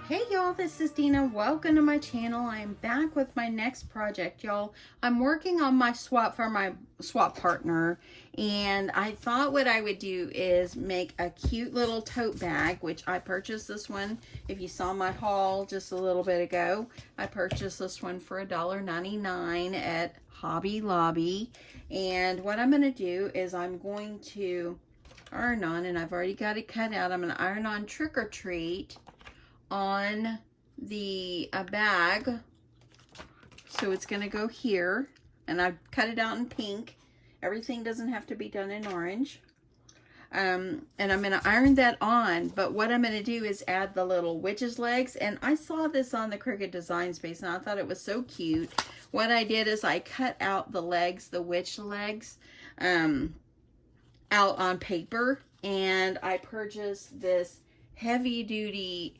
Hey y'all, this is Dina. Welcome to my channel. I am back with my next project, y'all. I'm working on my swap for my swap partner, and I thought what I would do is make a cute little tote bag, which I purchased this one. If you saw my haul just a little bit ago, I purchased this one for $1.99 at Hobby Lobby. And what I'm going to do is I'm going to iron on, and I've already got it cut out. I'm going to iron on Trick or Treat on the bag, so it's going to go here, and I've cut it out in pink. Everything doesn't have to be done in orange. And I'm going to iron that on, but what I'm going to do is add the little witch's legs, and I saw this on the Cricut Design Space and I thought it was so cute. What I did is I cut out the legs, the witch legs, out on paper, and I purchased this heavy duty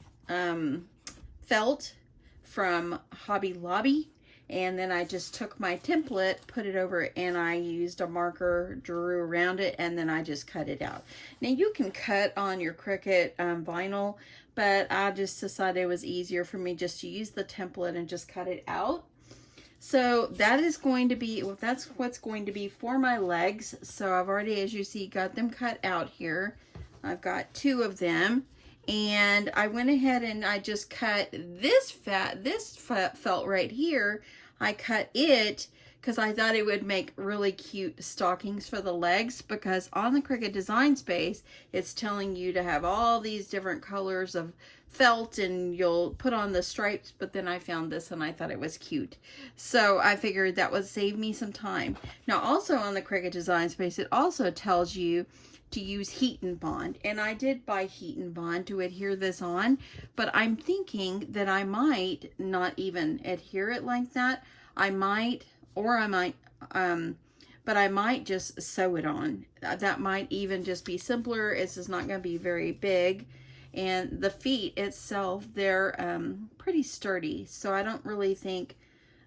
felt from Hobby Lobby, and then I just took my template, put it over it, and I used a marker, drew around it, and then I just cut it out. Now you can cut on your Cricut vinyl, but I just decided it was easier for me just to use the template and just cut it out. So that is going to be, well, that's what's going to be for my legs. So I've already, as you see, got them cut out here. I've got 2 of them. And I went ahead and I just cut this felt right here. I cut it because I thought it would make really cute stockings for the legs, because on the Cricut Design Space, it's telling you to have all these different colors of felt and you'll put on the stripes, but then I found this and I thought it was cute. So I figured that would save me some time. Now also on the Cricut Design Space, it also tells you to use heat and bond, and I did buy heat and bond to adhere this on, but I'm thinking that I might not even adhere it like that. I might, or I might, but I might just sew it on. That might even just be simpler. It's just not going to be very big, and the feet itself, they're pretty sturdy, so I don't really think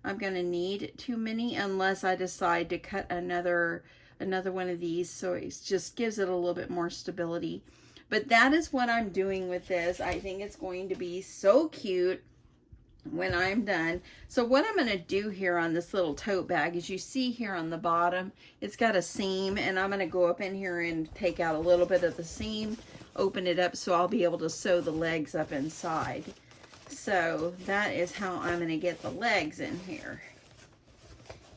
I'm going to need too many unless I decide to cut another one of these, so it just gives it a little bit more stability. But that is what I'm doing with this. I think it's going to be so cute when I'm done. So what I'm going to do here on this little tote bag, as you see here on the bottom, it's got a seam, and I'm going to go up in here and take out a little bit of the seam, open it up so I'll be able to sew the legs up inside. So that is how I'm going to get the legs in here.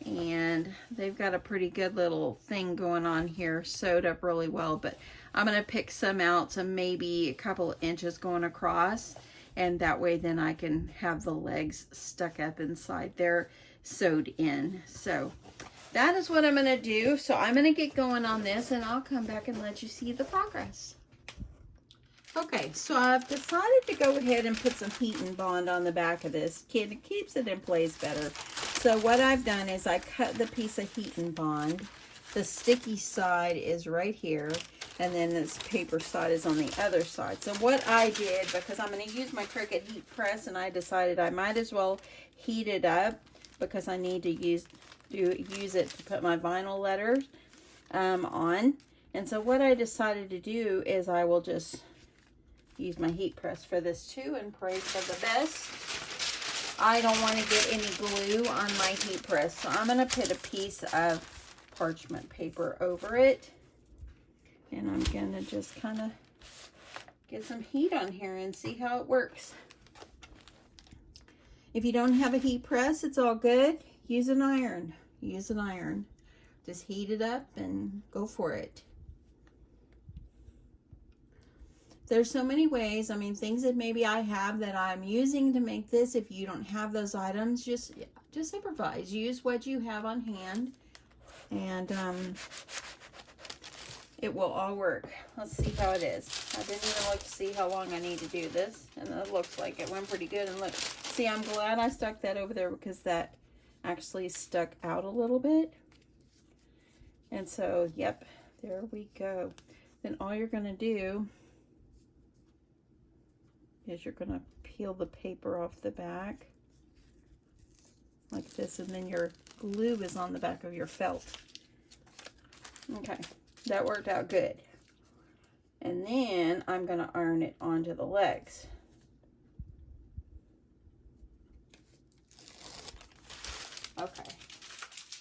And they've got a pretty good little thing going on here, sewed up really well, but I'm going to pick some out, some maybe a couple of inches going across, and that way then I can have the legs stuck up inside there, sewed in. So that is what I'm going to do. So I'm going to get going on this, and I'll come back and let you see the progress. Okay, so I've decided to go ahead and put some heat and bond on the back of this. It keeps it in place better. So what I've done is I cut the piece of heat and bond. The sticky side is right here, and then this paper side is on the other side. So what I did, because I'm going to use my Cricut heat press, and I decided I might as well heat it up because I need to use it to put my vinyl letters on. And so what I decided to do is I will just use my heat press for this too and pray for the best. I don't want to get any glue on my heat press, so I'm going to put a piece of parchment paper over it, and I'm going to just kind of get some heat on here and see how it works. If you don't have a heat press, it's all good. Use an iron. Use an iron. Just heat it up and go for it. There's so many ways. I mean, things that maybe I have that I'm using to make this. If you don't have those items, just improvise. Use what you have on hand, and it will all work. Let's see how it is. I didn't even look to see how long I need to do this, and it looks like it went pretty good. And look, see, I'm glad I stuck that over there because that actually stuck out a little bit. And so, yep, there we go. Then all you're going to do is you're going to peel the paper off the back like this, and then your glue is on the back of your felt. Okay, that worked out good. And then I'm going to iron it onto the legs. Okay.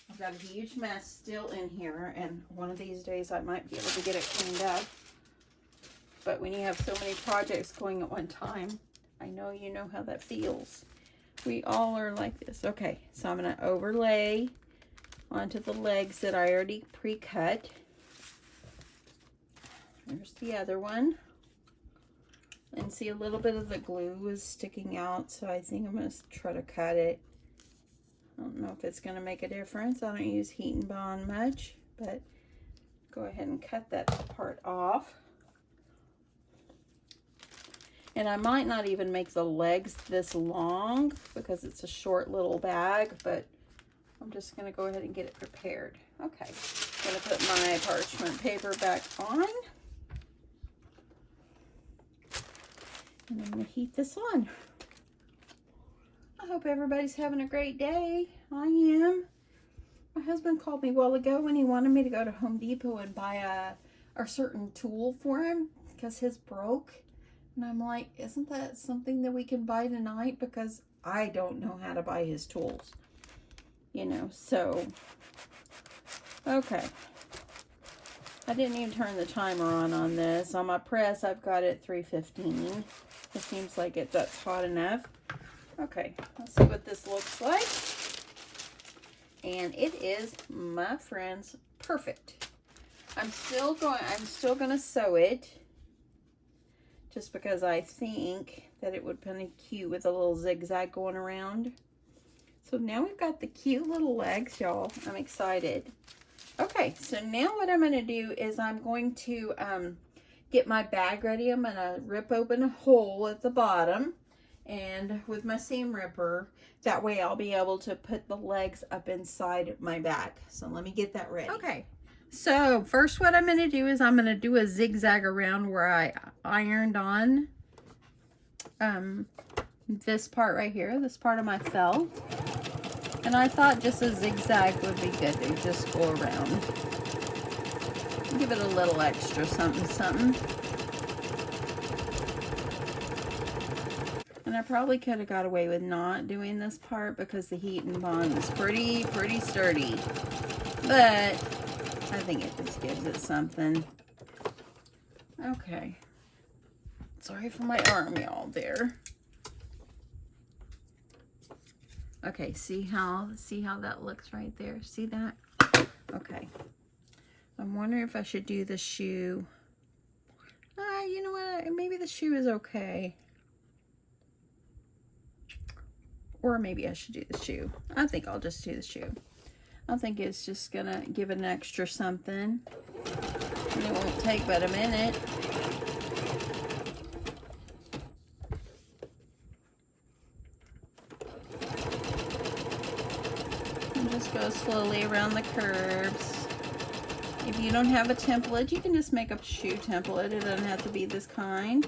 I've got a huge mess still in here, and one of these days I might be able to get it cleaned up. But when you have so many projects going at one time, I know you know how that feels. We all are like this. Okay, so I'm going to overlay onto the legs that I already pre-cut. There's the other one. And see, a little bit of the glue is sticking out, so I think I'm going to try to cut it. I don't know if it's going to make a difference. I don't use heat and bond much, but go ahead and cut that part off. And I might not even make the legs this long because it's a short little bag, but I'm just going to go ahead and get it prepared. Okay, I'm going to put my parchment paper back on. And I'm going to heat this on. I hope everybody's having a great day. I am. My husband called me a while ago and he wanted me to go to Home Depot and buy a certain tool for him because his broke. And I'm like, isn't that something that we can buy tonight? Because I don't know how to buy his tools. You know, so. Okay. I didn't even turn the timer on this. On my press, I've got it 3:15. It seems like that's hot enough. Okay, let's see what this looks like. And it is, my friends, perfect. I'm still gonna sew it just because I think that it would be cute with a little zigzag going around. So now we've got the cute little legs, y'all. I'm excited. Okay, so now what I'm gonna do is I'm going to get my bag ready. I'm gonna rip open a hole at the bottom and with my seam ripper, that way I'll be able to put the legs up inside my bag. So let me get that ready. Okay, so first what I'm going to do is I'm going to do a zigzag around where I ironed on this part right here, this part of my felt. And I thought just a zigzag would be good to just go around. Give it a little extra something. And I probably could have got away with not doing this part because the heat and bond is pretty sturdy. But I think it just gives it something. Okay. Sorry for my arm, y'all, there. Okay, see how that looks right there? See that? Okay. I'm wondering if I should do the shoe. You know what? Maybe the shoe is okay. Or maybe I should do the shoe. I think I'll just do the shoe. I think it's just gonna give it an extra something. And it won't take but a minute. And just go slowly around the curves. If you don't have a template, you can just make a shoe template. It doesn't have to be this kind.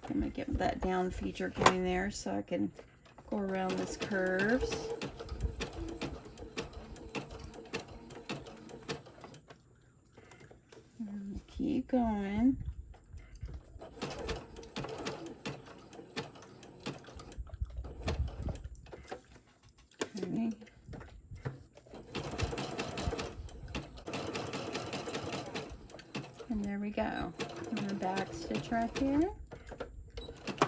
I'm gonna get that down feature going there so I can go around this curves. And keep going. Okay. And there we go. And the back stitch right here.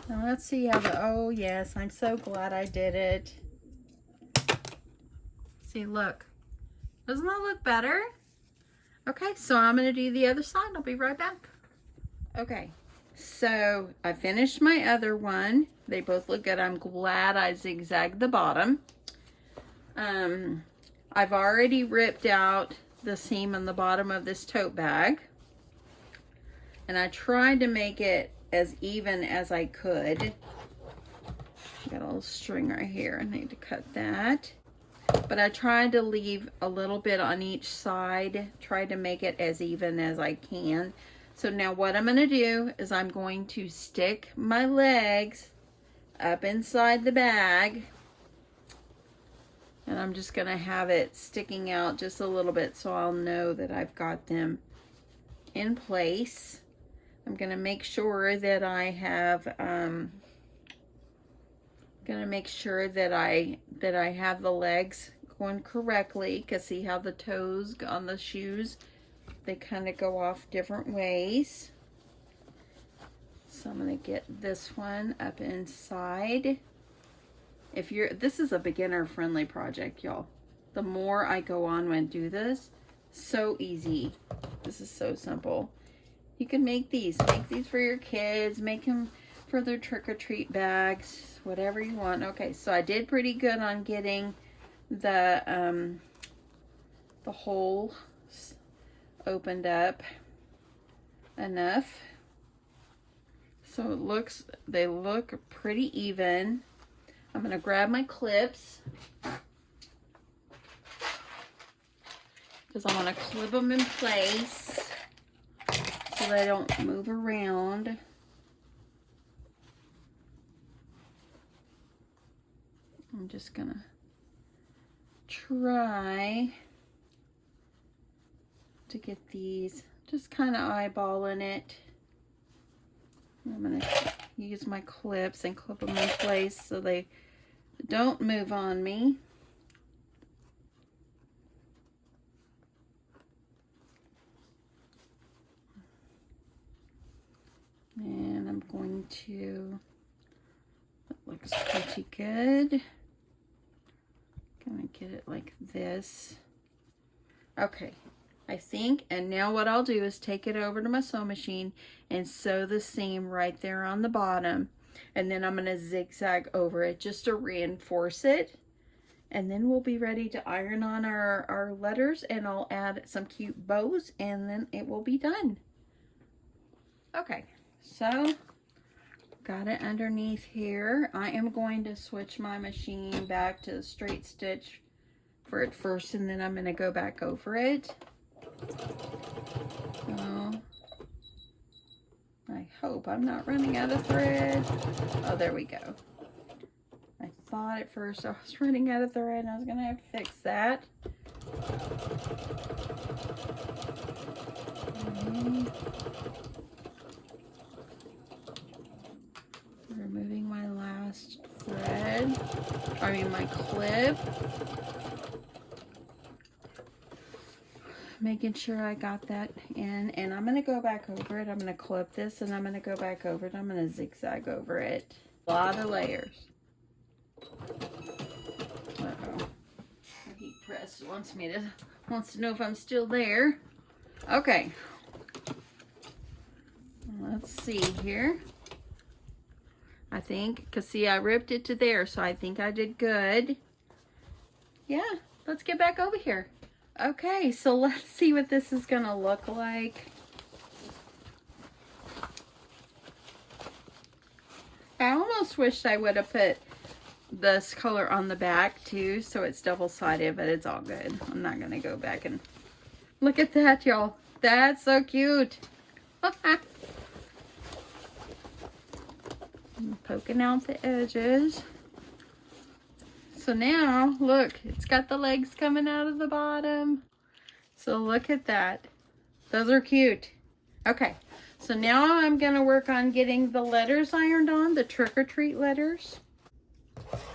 Now let's see how oh yes, I'm so glad I did it. See, look. Doesn't that look better? Okay, so I'm gonna do the other side. I'll be right back. Okay, so I finished my other one. They both look good. I'm glad I zigzagged the bottom. I've already ripped out the seam on the bottom of this tote bag. And I tried to make it as even as I could. Got a little string right here. I need to cut that. But I tried to leave a little bit on each side. Tried to make it as even as I can. So now what I'm going to do is I'm going to stick my legs up inside the bag. And I'm just going to have it sticking out just a little bit so I'll know that I've got them in place. I'm going to make sure that I have Gonna make sure that I have the legs going correctly, because see how the toes on the shoes, they kind of go off different ways. So I'm gonna get this one up inside. This is a beginner friendly project, y'all. The more I go on and do this, so easy. This is so simple. You can make these for your kids, make them for their trick-or-treat bags, whatever you want. Okay, so I did pretty good on getting the holes opened up enough. So they look pretty even. I'm gonna grab my clips because I want to clip them in place so they don't move around. I'm just gonna try to get these, just kind of eyeballing it. I'm gonna use my clips and clip them in place so they don't move on me. And I'm going to, that looks pretty good. Gonna get it like this. Okay, I think, and now what I'll do is take it over to my sewing machine and sew the seam right there on the bottom. And then I'm gonna zigzag over it just to reinforce it. And then we'll be ready to iron on our letters, and I'll add some cute bows, and then it will be done. Okay, so got it underneath here. I am going to switch my machine back to the straight stitch for it first, and then I'm going to go back over it. So I hope I'm not running out of thread. Oh, there we go. I thought at first I was running out of thread and I was going to have to fix that. Removing my last thread, my clip. Making sure I got that in, and I'm going to go back over it. I'm going to clip this and I'm going to go back over it. I'm going to zigzag over it. A lot of layers. Uh-oh. My heat press wants to know if I'm still there. Okay. Let's see here. I think, because see, I ripped it to there, so I think I did good. Yeah, let's get back over here. Okay, so let's see what this is gonna look like. I almost wish I would have put this color on the back too, so it's double-sided, but it's all good. I'm not gonna go back and look at that, y'all. That's so cute. I'm poking out the edges. So now, look, it's got the legs coming out of the bottom. So look at that. Those are cute. Okay, so now I'm going to work on getting the letters ironed on, the trick-or-treat letters.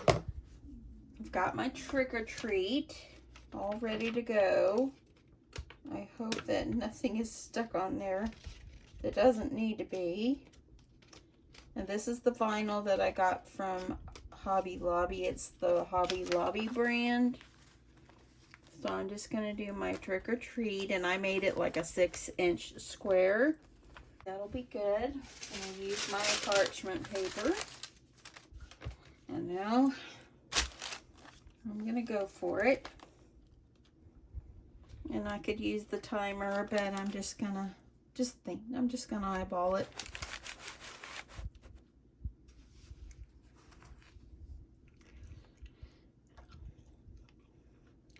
I've got my trick-or-treat all ready to go. I hope that nothing is stuck on there that doesn't need to be. And this is the vinyl that I got from Hobby Lobby. It's the Hobby Lobby brand. So I'm just going to do my trick or treat, and I made it like a 6-inch square. That'll be good. I'll use my parchment paper. And now I'm going to go for it. And I could use the timer, but I'm just going to eyeball it.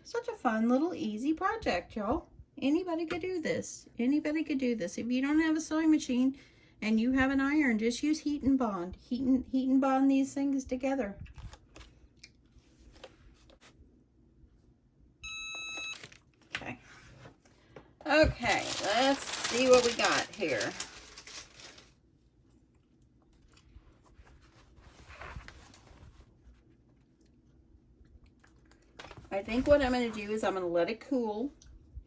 Such a fun little easy project, y'all. Anybody could do this. Anybody could do this. If you don't have a sewing machine and you have an iron, just use heat and bond. Heat and bond these things together. Okay. Okay, let's see what we got here. think what I'm going to do is I'm going to let it cool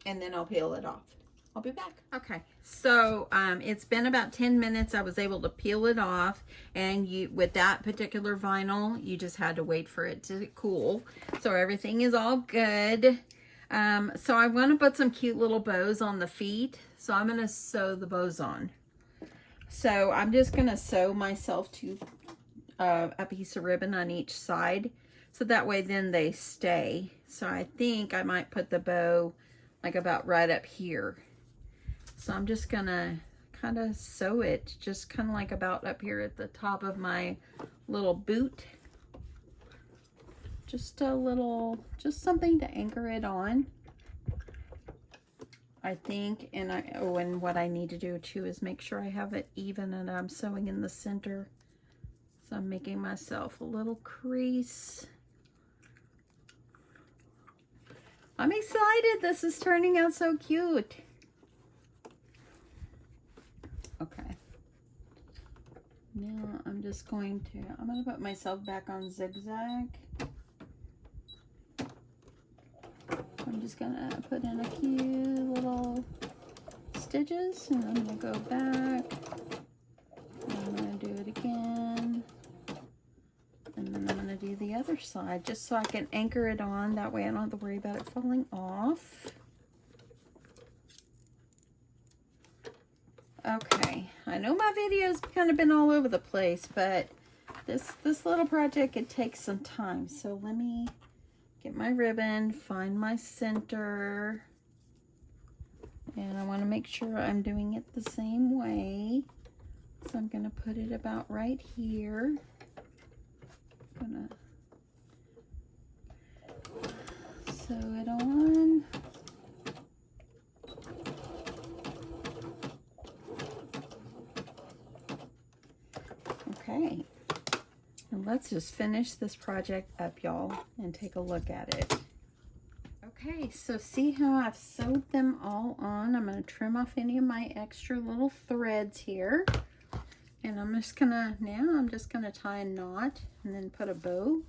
and then I'll peel it off. I'll be back. Okay, so it's been about 10 minutes. I was able to peel it off, and with that particular vinyl, you just had to wait for it to cool. So everything is all good. So I want to put some cute little bows on the feet. So I'm going to sew the bows on. So I'm just going to sew myself to a piece of ribbon on each side. So that way then they stay. So I think I might put the bow like about right up here. So I'm just gonna kind of sew it just kind of like about up here at the top of my little boot. Just a little, just something to anchor it on, I think. And and what I need to do too is make sure I have it even and I'm sewing in the center. So I'm making myself a little crease. I'm excited. This is turning out so cute. Okay. Now I'm just going to put myself back on zigzag. I'm just gonna put in a few little stitches and I'm gonna go back. And I'm gonna do it again. And then I'm gonna do the other side just so I can anchor it on. That way I don't have to worry about it falling off. Okay, I know my video's kind of been all over the place, but this little project, it takes some time. So let me get my ribbon, find my center, and I want to make sure I'm doing it the same way. So I'm going to put it about right here. I'm going to sew it on. Okay, and let's just finish this project up, y'all, and take a look at it. Okay, so see how I've sewed them all on. I'm going to trim off any of my extra little threads here. And I'm just gonna tie a knot and then put a bow.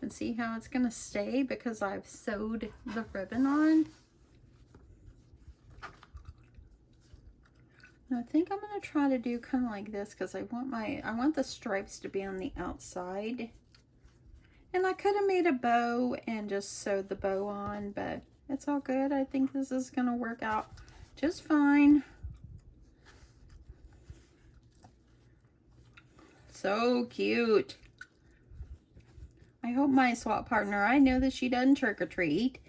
And see how it's gonna stay because I've sewed the ribbon on. I think I'm gonna try to do kind of like this because I want the stripes to be on the outside. And I could have made a bow and just sewed the bow on, but it's all good. I think this is gonna work out just fine. So cute. I hope my swap partner, I know that she doesn't trick or treat,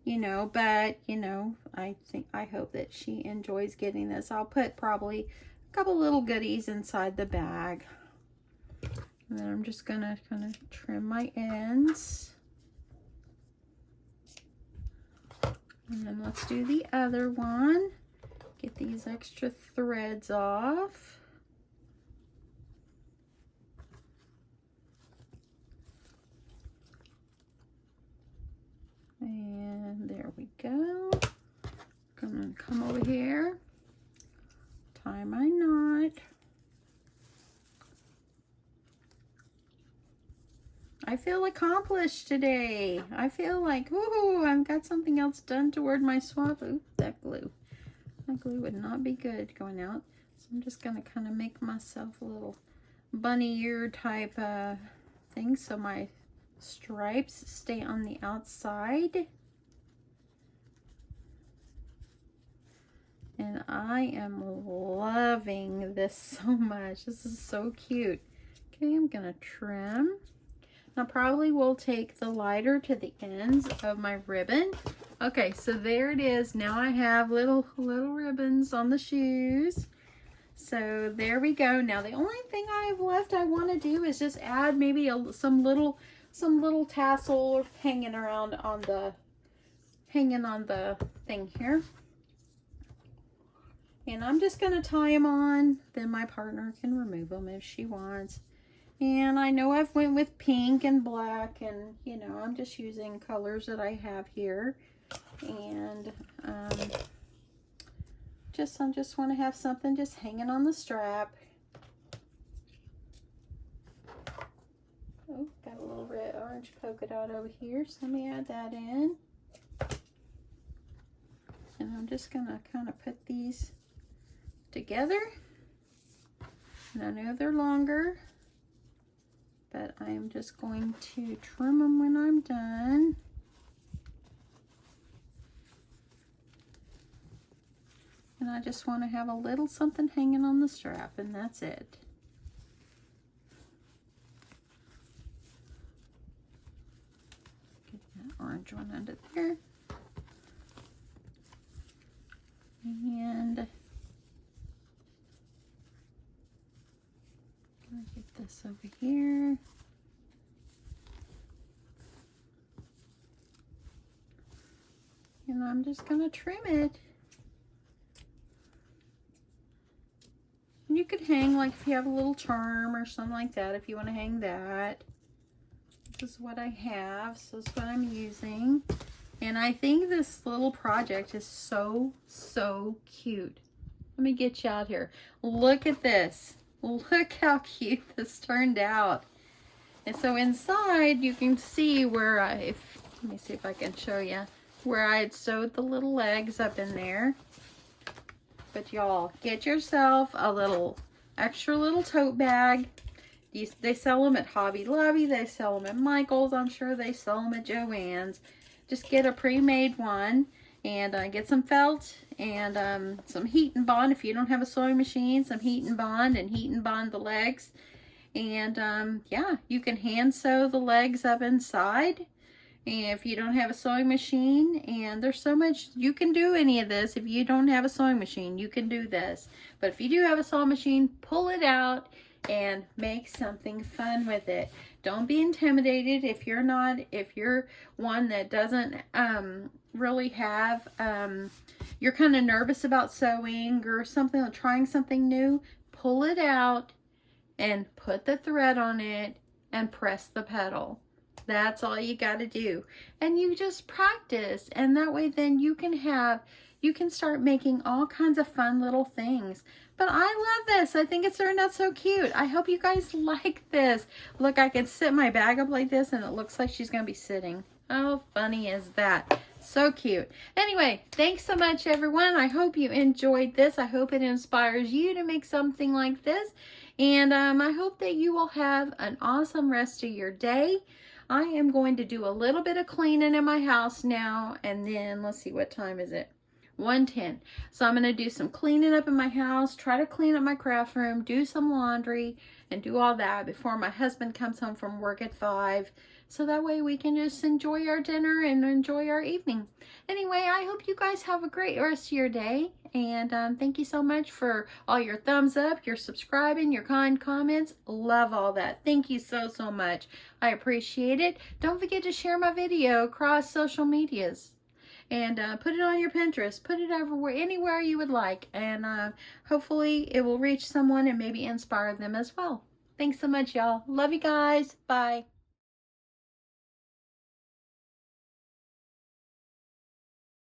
you know, but, you know, I hope that she enjoys getting this. I'll put probably a couple little goodies inside the bag. And then I'm just gonna kind of trim my ends. And then let's do the other one. Get these extra threads off. And there we go. Gonna come over here, tie my knot. I feel accomplished today. I feel like, woohoo, I've got something else done toward my swap. Ooh, that glue. That glue would not be good going out. So I'm just gonna kind of make myself a little bunny ear type thing so my stripes stay on the outside. And I am loving this so much. This is so cute. Okay, I'm gonna trim. I probably will take the lighter to the ends of my ribbon. Okay, so there it is. Now I have little ribbons on the shoes. So there we go. Now the only thing I have left I want to do is just add maybe some little tassel hanging around on the thing here. And I'm just going to tie them on. Then my partner can remove them if she wants. And I know I've went with pink and black, and you know, I'm just using colors that I have here. And I just want to have something just hanging on the strap. Oh, got a little red orange poke it out over here. So let me add that in. And I'm just gonna kind of put these together. And I know they're longer, but I'm just going to trim them when I'm done. And I just want to have a little something hanging on the strap, and that's it. Get that orange one under there. And I'll get this over here. And I'm just going to trim it. And you could hang, like if you have a little charm or something like that, if you want to hang that. This is what I have, so this is what I'm using. And I think this little project is so, so cute. Let me get you out here. Look at this. Look how cute this turned out. And so inside you can see where let me see if I can show you, where I had sewed the little legs up in there. But y'all, get yourself a little extra little tote bag. They sell them at Hobby Lobby. They sell them at Michael's. I'm sure they sell them at Joann's. Just get a pre-made one and get some felt and some heat and bond. If you don't have a sewing machine, some heat and bond the legs. And yeah, you can hand sew the legs up inside. And if you don't have a sewing machine, and there's so much, you can do any of this. If you don't have a sewing machine, you can do this. But if you do have a sewing machine, pull it out and make something fun with it. Don't be intimidated if you're one that doesn't really have, you're kind of nervous about sewing or something, trying something new. Pull it out and put the thread on it and press the pedal. That's all you got to do. And you just practice. And that way then you can start making all kinds of fun little things. But I love this. I think it's turned out so cute. I hope you guys like this. Look, I can sit my bag up like this and it looks like she's going to be sitting. How funny is that? So cute. Anyway, thanks so much, everyone. I hope you enjoyed this. I hope it inspires you to make something like this. And I hope that you will have an awesome rest of your day. I am going to do a little bit of cleaning in my house now, and then let's see, what time is it? 1:10. So I'm going to do some cleaning up in my house, try to clean up my craft room, do some laundry, and do all that before my husband comes home from work at 5. So that way we can just enjoy our dinner and enjoy our evening. Anyway, I hope you guys have a great rest of your day. And thank you so much for all your thumbs up, your subscribing, your kind comments. Love all that. Thank you so, so much. I appreciate it. Don't forget to share my video across social medias. And put it on your Pinterest. Put it everywhere, anywhere you would like. And hopefully it will reach someone and maybe inspire them as well. Thanks so much, y'all. Love you guys. Bye.